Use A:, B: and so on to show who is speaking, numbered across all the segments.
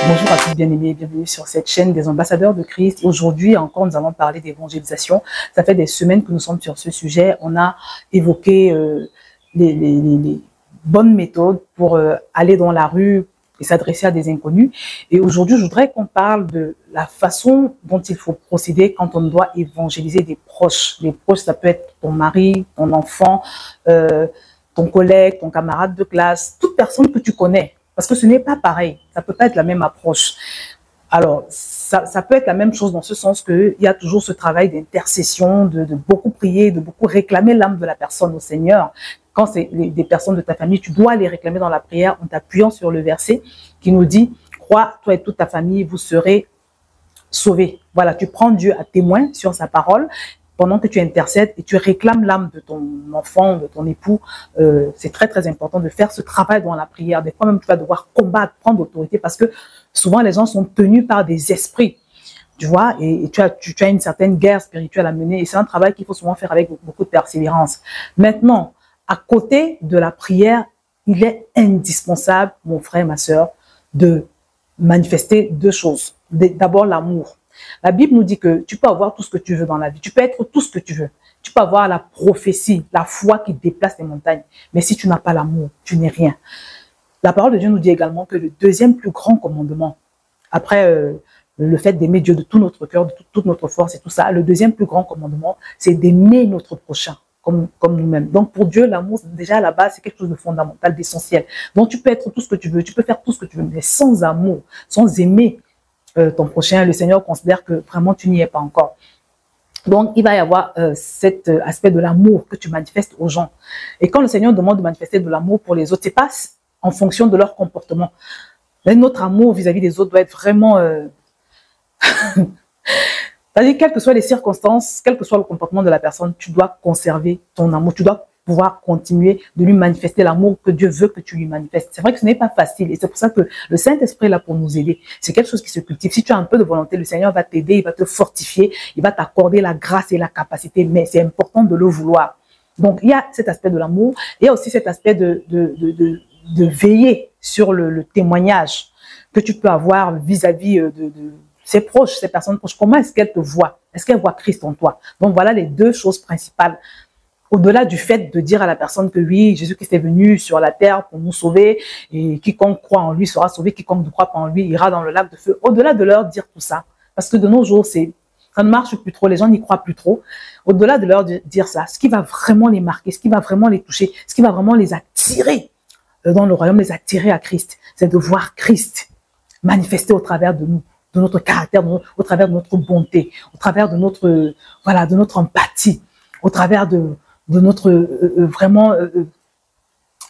A: Bonjour à tous, bien-aimés, bienvenue sur cette chaîne des ambassadeurs de Christ. Aujourd'hui encore, nous allons parler d'évangélisation. Ça fait des semaines que nous sommes sur ce sujet. On a évoqué les bonnes méthodes pour aller dans la rue et s'adresser à des inconnus. Et aujourd'hui, je voudrais qu'on parle de la façon dont il faut procéder quand on doit évangéliser des proches. Les proches, ça peut être ton mari, ton enfant, ton collègue, ton camarade de classe, toute personne que tu connais. Parce que ce n'est pas pareil, ça ne peut pas être la même approche. Alors, ça peut être la même chose dans ce sens qu'il y a toujours ce travail d'intercession, de beaucoup prier, de beaucoup réclamer l'âme de la personne au Seigneur. Quand c'est des personnes de ta famille, tu dois les réclamer dans la prière en t'appuyant sur le verset qui nous dit « Crois, toi et toute ta famille, vous serez sauvés ». Voilà, tu prends Dieu à témoin sur sa parole pendant que tu intercèdes et tu réclames l'âme de ton enfant, de ton époux. C'est très, très important de faire ce travail dans la prière. Des fois même, tu vas devoir combattre, prendre l'autorité parce que souvent, les gens sont tenus par des esprits, tu vois, et tu as une certaine guerre spirituelle à mener et c'est un travail qu'il faut souvent faire avec beaucoup de persévérance. Maintenant, à côté de la prière, il est indispensable, mon frère, ma sœur, de manifester deux choses. D'abord, l'amour. La Bible nous dit que tu peux avoir tout ce que tu veux dans la vie. Tu peux être tout ce que tu veux. Tu peux avoir la prophétie, la foi qui déplace les montagnes. Mais si tu n'as pas l'amour, tu n'es rien. La parole de Dieu nous dit également que le deuxième plus grand commandement, après le fait d'aimer Dieu de tout notre cœur, de toute notre force et tout ça, le deuxième plus grand commandement, c'est d'aimer notre prochain comme nous-mêmes. Donc pour Dieu, l'amour, déjà à la base, c'est quelque chose de fondamental, d'essentiel. Donc tu peux être tout ce que tu veux, tu peux faire tout ce que tu veux, mais sans amour, sans aimer ton prochain, le Seigneur considère que vraiment tu n'y es pas encore. Donc, il va y avoir cet aspect de l'amour que tu manifestes aux gens. Et quand le Seigneur demande de manifester de l'amour pour les autres, c'est pas en fonction de leur comportement. Mais notre amour vis-à-vis des autres doit être vraiment... C'est-à-dire, quelles que soient les circonstances, quel que soit le comportement de la personne, tu dois conserver ton amour, tu dois pouvoir continuer de lui manifester l'amour que Dieu veut que tu lui manifestes. C'est vrai que ce n'est pas facile et c'est pour ça que le Saint-Esprit est là pour nous aider. C'est quelque chose qui se cultive. Si tu as un peu de volonté, le Seigneur va t'aider, il va te fortifier, il va t'accorder la grâce et la capacité, mais c'est important de le vouloir. Donc, il y a cet aspect de l'amour, il y a aussi cet aspect de veiller sur le témoignage que tu peux avoir vis-à-vis de ses proches, ces personnes proches. Comment est-ce qu'elles te voient? Est-ce qu'elles voient Christ en toi? Donc, voilà les deux choses principales. Au-delà du fait de dire à la personne que oui, Jésus-Christ est venu sur la terre pour nous sauver et quiconque croit en lui sera sauvé, quiconque ne croit pas en lui ira dans le lac de feu. Au-delà de leur dire tout ça, parce que de nos jours, ça ne marche plus trop, les gens n'y croient plus trop. Au-delà de leur dire ça, ce qui va vraiment les marquer, ce qui va vraiment les toucher, ce qui va vraiment les attirer dans le royaume, les attirer à Christ, c'est de voir Christ manifester au travers de nous, de notre caractère, au travers de notre bonté, au travers de notre, voilà, de notre empathie, au travers de notre vraiment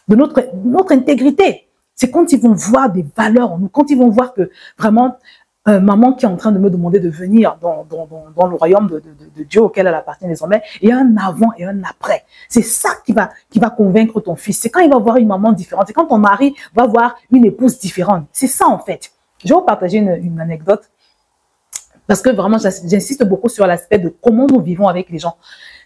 A: de notre intégrité. C'est quand ils vont voir des valeurs en nous, quand ils vont voir que vraiment maman qui est en train de me demander de venir dans le royaume de Dieu auquel elle appartient désormais, il y a un avant et un après. C'est ça qui va convaincre ton fils. C'est quand il va voir une maman différente, c'est quand ton mari va voir une épouse différente. C'est ça en fait. Je vais vous partager une anecdote parce que vraiment j'insiste beaucoup sur l'aspect de comment nous vivons avec les gens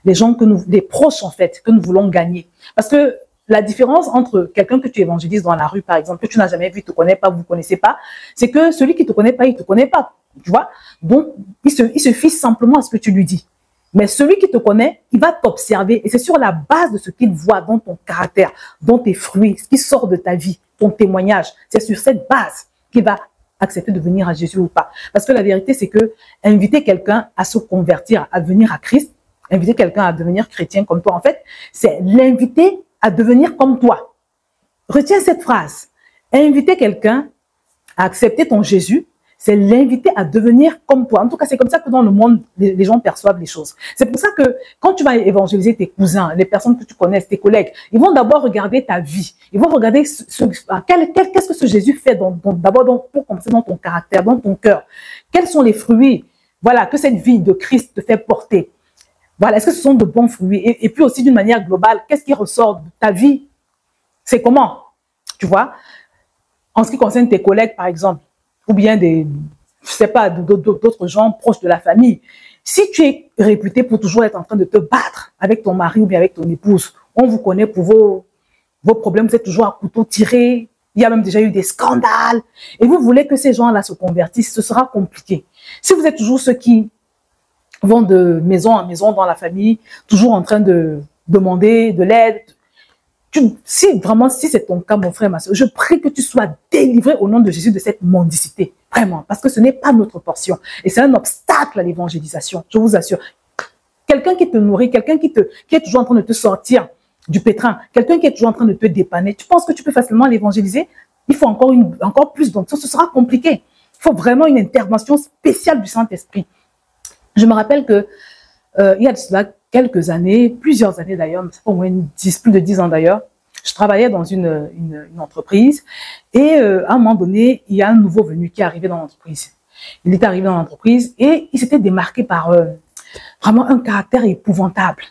A: des proches en fait, que nous voulons gagner. Parce que la différence entre quelqu'un que tu évangélises dans la rue, par exemple, que tu n'as jamais vu, te connais pas, vous ne connaissez pas, c'est que celui qui te connaît pas, il te connaît pas, tu vois. Donc, il se fie simplement à ce que tu lui dis. Mais celui qui te connaît, il va t'observer et c'est sur la base de ce qu'il voit dans ton caractère, dans tes fruits, ce qui sort de ta vie, ton témoignage. C'est sur cette base qu'il va accepter de venir à Jésus ou pas. Parce que la vérité, c'est que inviter quelqu'un à se convertir, à venir à Christ, inviter quelqu'un à devenir chrétien comme toi, en fait, c'est l'inviter à devenir comme toi. Retiens cette phrase. Inviter quelqu'un à accepter ton Jésus, c'est l'inviter à devenir comme toi. En tout cas, c'est comme ça que dans le monde, les gens perçoivent les choses. C'est pour ça que quand tu vas évangéliser tes cousins, les personnes que tu connais, tes collègues, ils vont d'abord regarder ta vie. Ils vont regarder qu'est-ce que ce Jésus fait d'abord pour commencer dans ton caractère, dans ton cœur. Quels sont les fruits, voilà, que cette vie de Christ te fait porter. Voilà, est-ce que ce sont de bons fruits? Et puis aussi d'une manière globale, qu'est-ce qui ressort de ta vie? C'est comment? Tu vois? En ce qui concerne tes collègues, par exemple, ou bien je sais pas, d'autres gens proches de la famille. Si tu es réputé pour toujours être en train de te battre avec ton mari ou bien avec ton épouse, on vous connaît pour vos problèmes, vous êtes toujours à couteau tiré, Il y a même déjà eu des scandales. Et vous voulez que ces gens-là se convertissent, ce sera compliqué. Si vous êtes toujours ceux qui vont de maison en maison dans la famille, toujours en train de demander de l'aide, si c'est ton cas, mon frère, ma soeur, je prie que tu sois délivré au nom de Jésus de cette mendicité. Vraiment, parce que ce n'est pas notre portion. Et c'est un obstacle à l'évangélisation, je vous assure. Quelqu'un qui te nourrit, quelqu'un qui est toujours en train de te sortir du pétrin, quelqu'un qui est toujours en train de te dépanner, tu penses que tu peux facilement l'évangéliser? Il faut encore plus, donc ça, ce sera compliqué. Il faut vraiment une intervention spéciale du Saint-Esprit. Je me rappelle que il y a de cela quelques années, plusieurs années d'ailleurs, au moins plus de 10 ans d'ailleurs, je travaillais dans une entreprise et à un moment donné, il y a un nouveau venu qui est arrivé dans l'entreprise. Il est arrivé dans l'entreprise et il s'était démarqué par vraiment un caractère épouvantable.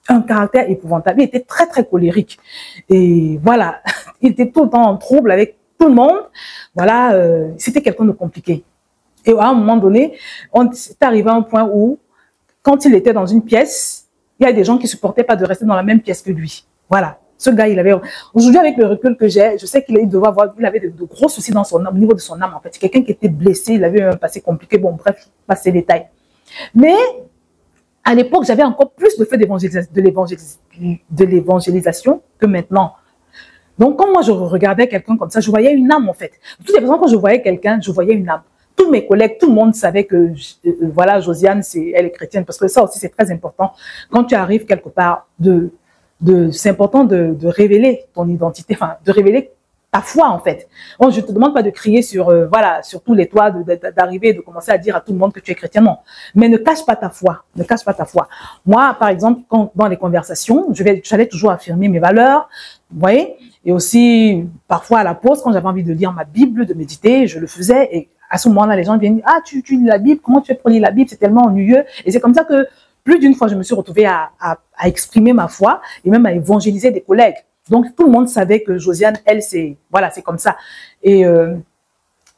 A: Un caractère épouvantable. Il était très, très colérique. Et voilà, il était tout le temps en trouble avec tout le monde. Voilà, c'était quelqu'un de compliqué. Et à un moment donné, on est arrivé à un point où, quand il était dans une pièce, il y a des gens qui ne supportaient pas de rester dans la même pièce que lui. Voilà. Ce gars, il avait... Aujourd'hui, avec le recul que j'ai, je sais qu'il avait de gros soucis dans son âme, au niveau de son âme, en fait. C'est quelqu'un qui était blessé, il avait un passé compliqué. Bon, bref, pas ces détails. Mais, à l'époque, j'avais encore plus de feu de l'évangélisation que maintenant. Donc, quand moi, je regardais quelqu'un comme ça, je voyais une âme, en fait. De toutes les façons, quand je voyais quelqu'un, je voyais une âme. Tous mes collègues, tout le monde savait que, voilà, Josiane, elle est chrétienne, parce que ça aussi, c'est très important. Quand tu arrives quelque part, c'est important de révéler ton identité, enfin, de révéler ta foi, en fait. Bon, je ne te demande pas de crier voilà, sur tous les toits, d'arriver et de commencer à dire à tout le monde que tu es chrétien, non. Mais ne cache pas ta foi, ne cache pas ta foi. Moi, par exemple, dans les conversations, j'allais toujours affirmer mes valeurs, vous voyez, et aussi, parfois à la pause, quand j'avais envie de lire ma Bible, de méditer, je le faisais, et à ce moment-là, les gens viennent dire, ah, tu lis la Bible, comment tu fais pour lire la Bible, c'est tellement ennuyeux. Et c'est comme ça que plus d'une fois, je me suis retrouvée à exprimer ma foi et même à évangéliser des collègues. Donc, tout le monde savait que Josiane, elle, c'est comme ça. Et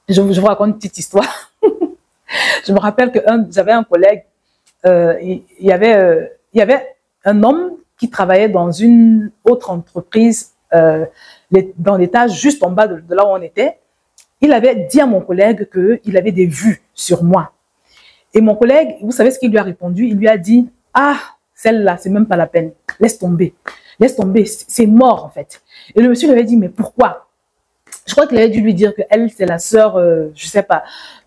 A: je vous raconte une petite histoire. Je me rappelle que j'avais un collègue, il y avait un homme qui travaillait dans une autre entreprise, dans l'étage juste en bas de là où on était. Il avait dit à mon collègue qu'il avait des vues sur moi. Et mon collègue, vous savez ce qu'il lui a répondu? Il lui a dit, ah, celle-là, c'est même pas la peine. Laisse tomber, c'est mort en fait. Et le monsieur lui avait dit, mais pourquoi? Je crois qu'il avait dû lui dire qu'elle, c'est la sœur, je sais pas,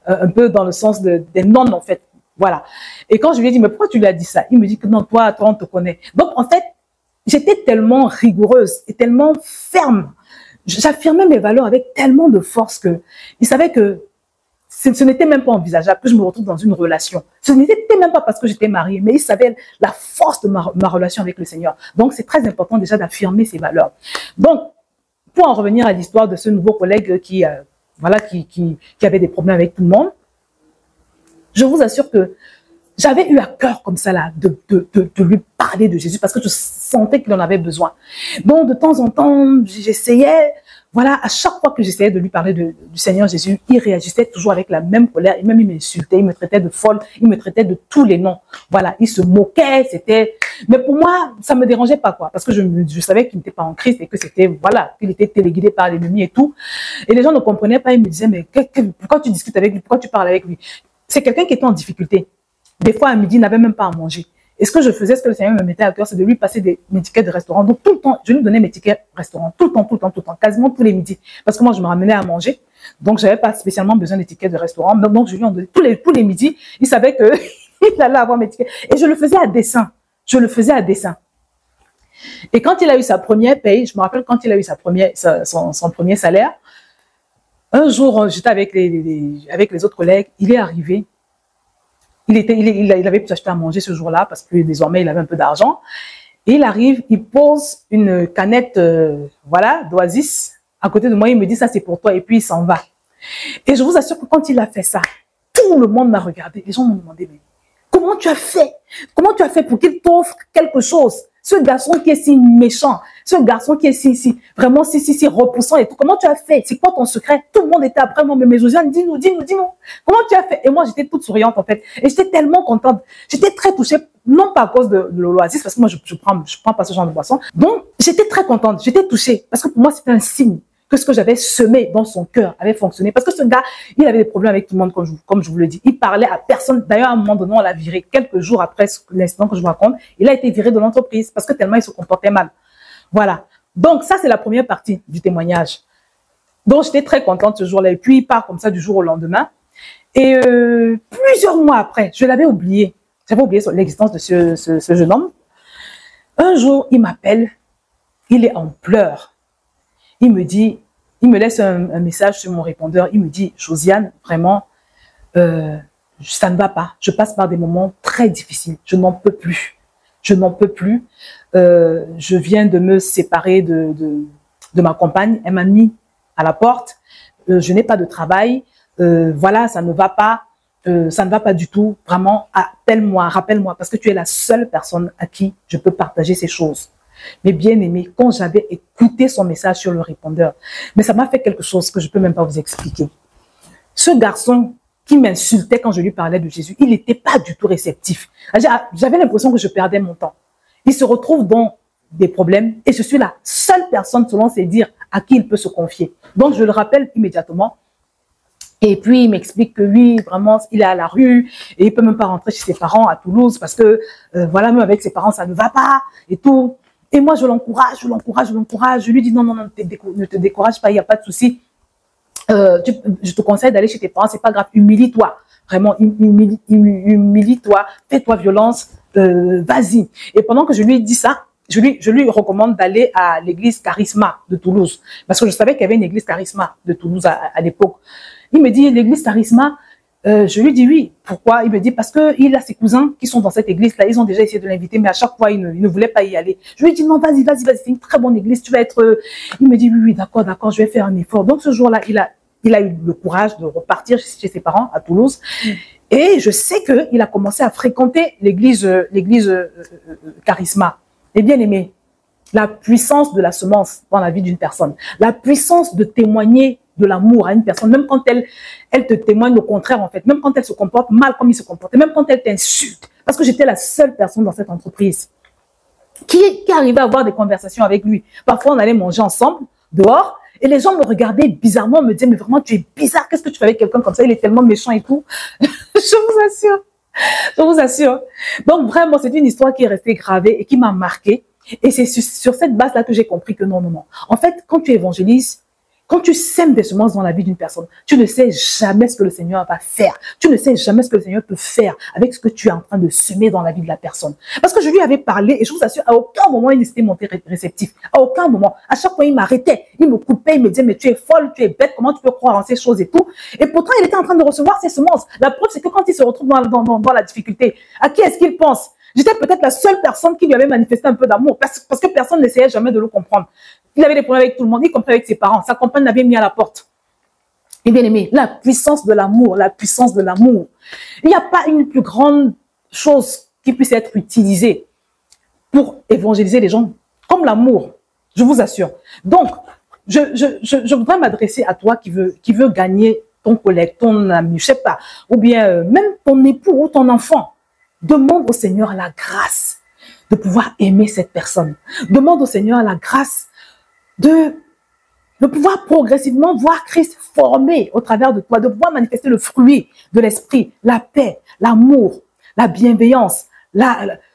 A: un peu dans le sens des nonnes en fait. Voilà. Et quand je lui ai dit, mais pourquoi tu lui as dit ça? Il me dit que non, toi, on te connaît. Donc en fait, j'étais tellement rigoureuse et tellement ferme. J'affirmais mes valeurs avec tellement de force que il savait que ce n'était même pas envisageable que je me retrouve dans une relation. Ce n'était même pas parce que j'étais mariée, mais il savait la force de ma relation avec le Seigneur. Donc, c'est très important déjà d'affirmer ses valeurs. Donc, pour en revenir à l'histoire de ce nouveau collègue qui avait des problèmes avec tout le monde, je vous assure que j'avais eu à cœur comme ça là de lui parler de Jésus parce que je sentais qu'il en avait besoin. Donc, de temps en temps, j'essayais, voilà, à chaque fois que j'essayais de lui parler du Seigneur Jésus, il réagissait toujours avec la même colère. Et même il m'insultait, il me traitait de folle, il me traitait de tous les noms. Voilà, il se moquait, c'était... Mais pour moi, ça me dérangeait pas, quoi. Parce que je savais qu'il n'était pas en Christ et que c'était, voilà, qu'il était téléguidé par l'ennemi et tout. Et les gens ne comprenaient pas, ils me disaient, mais pourquoi tu discutes avec lui? Pourquoi tu parles avec lui? C'est quelqu'un qui était en difficulté. Des fois, à midi, il n'avait même pas à manger. Et ce que je faisais, ce que le Seigneur me mettait à cœur, c'est de lui passer mes tickets de restaurant. Donc, tout le temps, je lui donnais mes tickets restaurant. Tout le temps, quasiment tous les midis. Parce que moi, je me ramenais à manger. Donc, j'avais pas spécialement besoin des tickets de restaurant. Donc, je lui en donnais tous les midis. Il savait que il allait avoir mes tickets. Et je le faisais à dessein. Et quand il a eu sa première paye, je me rappelle quand il a eu son premier salaire, un jour, j'étais avec les autres collègues, il est arrivé. Il avait pu s'acheter à manger ce jour-là parce que désormais, il avait un peu d'argent. Et il arrive, il pose une canette, voilà, d'Oasis à côté de moi. Il me dit, ça, c'est pour toi. Et puis, il s'en va. Et je vous assure que quand il a fait ça, tout le monde m'a regardé. Les gens m'ont demandé, mais comment tu as fait? Comment tu as fait pour qu'il t'offre quelque chose? Ce garçon qui est si méchant, ce garçon qui est vraiment si repoussant et tout. Comment tu as fait? C'est quoi ton secret? Tout le monde était après moi, mais Josiane, dis-nous. Comment tu as fait? Et moi, j'étais toute souriante, en fait. Et j'étais tellement contente. J'étais très touchée, non pas à cause de l'Oasis, parce que moi, je prends pas ce genre de boisson. Donc, j'étais très contente. J'étais touchée. Parce que pour moi, c'était un signe que ce que j'avais semé dans son cœur avait fonctionné. Parce que ce gars, il avait des problèmes avec tout le monde, comme je vous le dis. Il parlait à personne. D'ailleurs, à un moment donné, on l'a viré. Quelques jours après l'incident que je vous raconte, il a été viré de l'entreprise parce que tellement il se comportait mal. Voilà. Donc, ça, c'est la première partie du témoignage. Donc, j'étais très contente ce jour-là. Et puis, il part comme ça du jour au lendemain. Et plusieurs mois après, je l'avais oublié. J'avais oublié l'existence de ce jeune homme. Un jour, il m'appelle. Il est en pleurs. Il me dit, il me laisse un message sur mon répondeur. Il me dit, Josiane, vraiment, ça ne va pas. Je passe par des moments très difficiles. Je n'en peux plus. Je n'en peux plus. Je viens de me séparer de ma compagne. Elle m'a mis à la porte. Je n'ai pas de travail. Voilà, ça ne va pas. Ça ne va pas du tout. Vraiment, appelle-moi, rappelle-moi, parce que tu es la seule personne à qui je peux partager ces choses. Mais bien aimé, quand j'avais écouté son message sur le répondeur, mais ça m'a fait quelque chose que je ne peux même pas vous expliquer. Ce garçon qui m'insultait quand je lui parlais de Jésus, il n'était pas du tout réceptif. J'avais l'impression que je perdais mon temps. Il se retrouve dans des problèmes et je suis la seule personne, selon ses dires, à qui il peut se confier. Donc, je le rappelle immédiatement. Et puis, il m'explique que lui, vraiment, il est à la rue et il ne peut même pas rentrer chez ses parents à Toulouse parce que, voilà, même avec ses parents, ça ne va pas et tout. Et moi, je l'encourage, je l'encourage, je l'encourage. Je lui dis non, non, non, ne te décourage pas, il n'y a pas de souci. Je te conseille d'aller chez tes parents, c'est pas grave, humilie-toi. Vraiment, humilie-toi, fais-toi violence, vas-y. Et pendant que je lui ai dit ça, je lui recommande d'aller à l'église Charisma de Toulouse. Parce que je savais qu'il y avait une église Charisma de Toulouse à l'époque. Il me dit, l'église Charisma, je lui dis oui. Pourquoi? Il me dit, parce qu'il a ses cousins qui sont dans cette église-là. Ils ont déjà essayé de l'inviter, mais à chaque fois, il ne voulait pas y aller. Je lui dis, non, vas-y, vas-y, vas-y, c'est une très bonne église. Tu vas être... Il me dit, oui, oui, d'accord, d'accord, je vais faire un effort. Donc, ce jour-là, il a eu le courage de repartir chez ses parents à Toulouse. Et je sais qu'il a commencé à fréquenter l'église Charisma. Et bien aimé, la puissance de la semence dans la vie d'une personne, la puissance de témoigner de l'amour à une personne, même quand elle te témoigne au contraire, en fait, même quand elle se comporte mal comme il se comportait, même quand elle t'insulte, parce que j'étais la seule personne dans cette entreprise qui arrivait à avoir des conversations avec lui. Parfois, on allait manger ensemble, dehors, et les gens me regardaient bizarrement, me disaient, mais vraiment, tu es bizarre, qu'est-ce que tu fais avec quelqu'un comme ça, il est tellement méchant et tout. Je vous assure, je vous assure. Donc, vraiment, c'est une histoire qui est restée gravée et qui m'a marquée. Et c'est sur cette base-là que j'ai compris que non, non, non. En fait, quand tu évangélises, quand tu sèmes des semences dans la vie d'une personne, tu ne sais jamais ce que le Seigneur va faire. Tu ne sais jamais ce que le Seigneur peut faire avec ce que tu es en train de semer dans la vie de la personne. Parce que je lui avais parlé et je vous assure, à aucun moment il n'était monté réceptif. À aucun moment. À chaque fois, il m'arrêtait. Il me coupait, il me disait, mais tu es folle, tu es bête, comment tu peux croire en ces choses et tout. Et pourtant, il était en train de recevoir ses semences. La preuve, c'est que quand il se retrouve dans la difficulté, à qui est-ce qu'il pense? J'étais peut-être la seule personne qui lui avait manifesté un peu d'amour parce que personne n'essayait jamais de le comprendre. Il avait des problèmes avec tout le monde, y compris avec ses parents. Sa compagne l'avait mis à la porte. Et bien aimé, la puissance de l'amour, la puissance de l'amour. Il n'y a pas une plus grande chose qui puisse être utilisée pour évangéliser les gens comme l'amour. Je vous assure. Donc, je voudrais m'adresser à toi qui veut gagner ton collègue, ton ami, je sais pas, ou bien même ton époux ou ton enfant. Demande au Seigneur la grâce de pouvoir aimer cette personne. Demande au Seigneur la grâce de pouvoir progressivement voir Christ formé au travers de toi, de pouvoir manifester le fruit de l'esprit, la paix, l'amour, la bienveillance,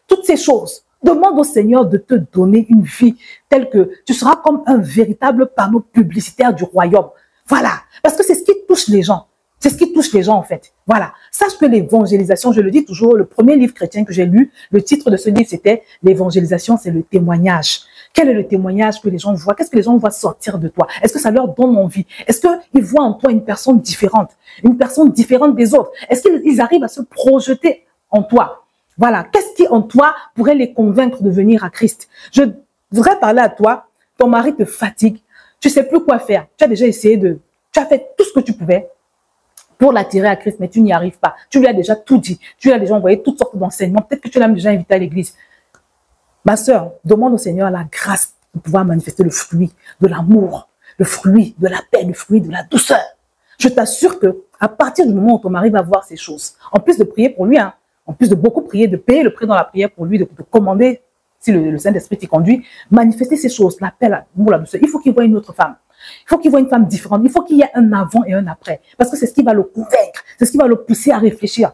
A: toutes ces choses. Demande au Seigneur de te donner une vie telle que tu seras comme un véritable panneau publicitaire du royaume. Voilà, parce que c'est ce qui touche les gens. C'est ce qui touche les gens en fait. Voilà. Sache que l'évangélisation, je le dis toujours, le premier livre chrétien que j'ai lu, le titre de ce livre c'était « L'évangélisation, c'est le témoignage ». Quel est le témoignage que les gens voient? Qu'est-ce que les gens voient sortir de toi? Est-ce que ça leur donne envie? Est-ce qu'ils voient en toi une personne différente des autres? Est-ce qu'ils arrivent à se projeter en toi? Voilà. Qu'est-ce qui en toi pourrait les convaincre de venir à Christ? Je voudrais parler à toi. Ton mari te fatigue. Tu sais plus quoi faire. Tu as déjà essayé tu as fait tout ce que tu pouvais pour l'attirer à Christ, mais tu n'y arrives pas. Tu lui as déjà tout dit. Tu lui as déjà envoyé toutes sortes d'enseignements. Peut-être que tu l'as déjà invité à l'église. Ma sœur, demande au Seigneur la grâce de pouvoir manifester le fruit de l'amour, le fruit de la paix, le fruit de la douceur. Je t'assure que à partir du moment où ton mari va voir ces choses, en plus de prier pour lui, hein, en plus de beaucoup prier, de payer le prix dans la prière pour lui, de commander, si le Saint-Esprit t'y conduit, manifester ces choses, la paix, l'amour, la douceur. Il faut qu'il voie une autre femme. Il faut qu'il voit une femme différente. Il faut qu'il y ait un avant et un après. Parce que c'est ce qui va le convaincre. C'est ce qui va le pousser à réfléchir.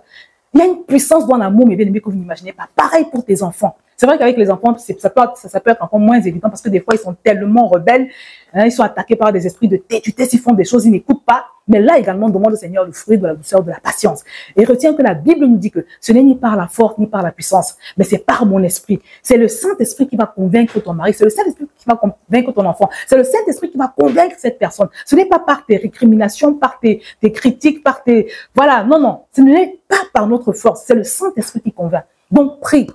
A: Il y a une puissance dans l'amour, mes bien-aimés, que vous n'imaginez pas. Pareil pour tes enfants. C'est vrai qu'avec les enfants, ça peut être encore moins évident parce que des fois, ils sont tellement rebelles. Hein, ils sont attaqués par des esprits de têtudesse, ils font des choses, ils n'écoutent pas. Mais là également, on demande au Seigneur le fruit de la douceur, de la patience. Et retiens que la Bible nous dit que ce n'est ni par la force, ni par la puissance, mais c'est par mon esprit. C'est le Saint-Esprit qui va convaincre ton mari, c'est le Saint-Esprit qui va convaincre ton enfant, c'est le Saint-Esprit qui va convaincre cette personne. Ce n'est pas par tes récriminations, par tes critiques, par tes... Voilà, non, non, ce n'est pas par notre force, c'est le Saint-Esprit qui convainc. Donc, prie.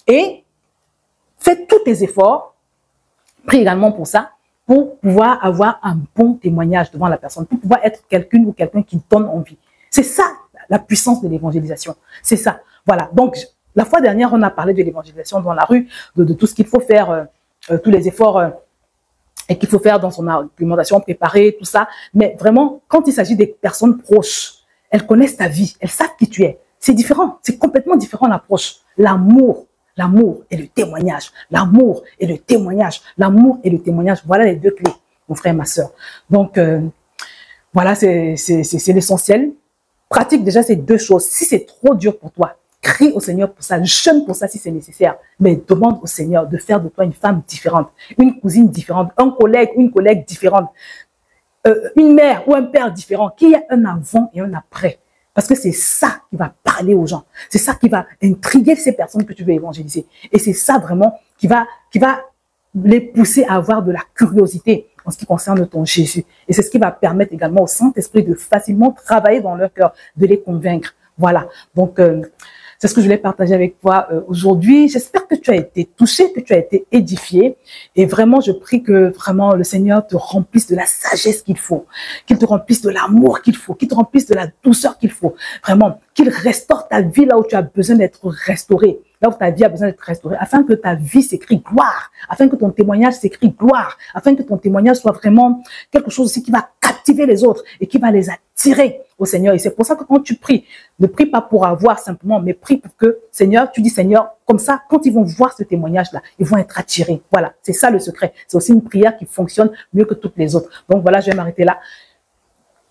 A: Et fais tous tes efforts, prie également pour ça, pour pouvoir avoir un bon témoignage devant la personne, pour pouvoir être quelqu'un ou quelqu'un qui donne envie. C'est ça, la puissance de l'évangélisation. C'est ça. Voilà. Donc, la fois dernière, on a parlé de l'évangélisation dans la rue, de tout ce qu'il faut faire, tous les efforts et qu'il faut faire dans son argumentation préparée, tout ça. Mais vraiment, quand il s'agit des personnes proches, elles connaissent ta vie, elles savent qui tu es. C'est différent, c'est complètement différent l'approche. L'amour et le témoignage. L'amour et le témoignage. L'amour et le témoignage. Voilà les deux clés, mon frère et ma soeur. Donc, voilà, c'est l'essentiel. Pratique déjà ces deux choses. Si c'est trop dur pour toi, crie au Seigneur pour ça, jeûne pour ça si c'est nécessaire. Mais demande au Seigneur de faire de toi une femme différente, une cousine différente, un collègue ou une collègue différente, une mère ou un père différent, qu'il y ait un avant et un après. Parce que c'est ça qui va parler aux gens. C'est ça qui va intriguer ces personnes que tu veux évangéliser. Et c'est ça vraiment qui va les pousser à avoir de la curiosité en ce qui concerne ton Jésus. Et c'est ce qui va permettre également au Saint-Esprit de facilement travailler dans leur cœur, de les convaincre. Voilà. Donc, c'est ce que je voulais partager avec toi aujourd'hui. J'espère que tu as été touché, que tu as été édifié. Et vraiment, je prie que vraiment le Seigneur te remplisse de la sagesse qu'il faut, qu'il te remplisse de l'amour qu'il faut, qu'il te remplisse de la douceur qu'il faut. Vraiment, qu'il restaure ta vie là où tu as besoin d'être restauré, là où ta vie a besoin d'être restaurée, afin que ta vie s'écrit gloire, afin que ton témoignage s'écrit gloire, afin que ton témoignage soit vraiment quelque chose aussi qui va captiver les autres et qui va les attirer au Seigneur. Et c'est pour ça que quand tu pries, ne prie pas pour avoir simplement, mais prie pour que, Seigneur, tu dis Seigneur, comme ça, quand ils vont voir ce témoignage-là, ils vont être attirés. Voilà, c'est ça le secret. C'est aussi une prière qui fonctionne mieux que toutes les autres. Donc voilà, je vais m'arrêter là.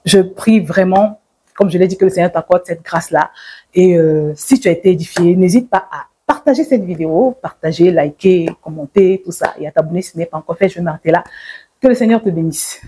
A: Je prie vraiment, comme je l'ai dit, que le Seigneur t'accorde cette grâce-là. Et si tu as été édifié, n'hésite pas à partager cette vidéo, partager, liker, commenter, tout ça, et à t'abonner si ce n'est pas encore fait. Je vais m'arrêter là. Que le Seigneur te bénisse.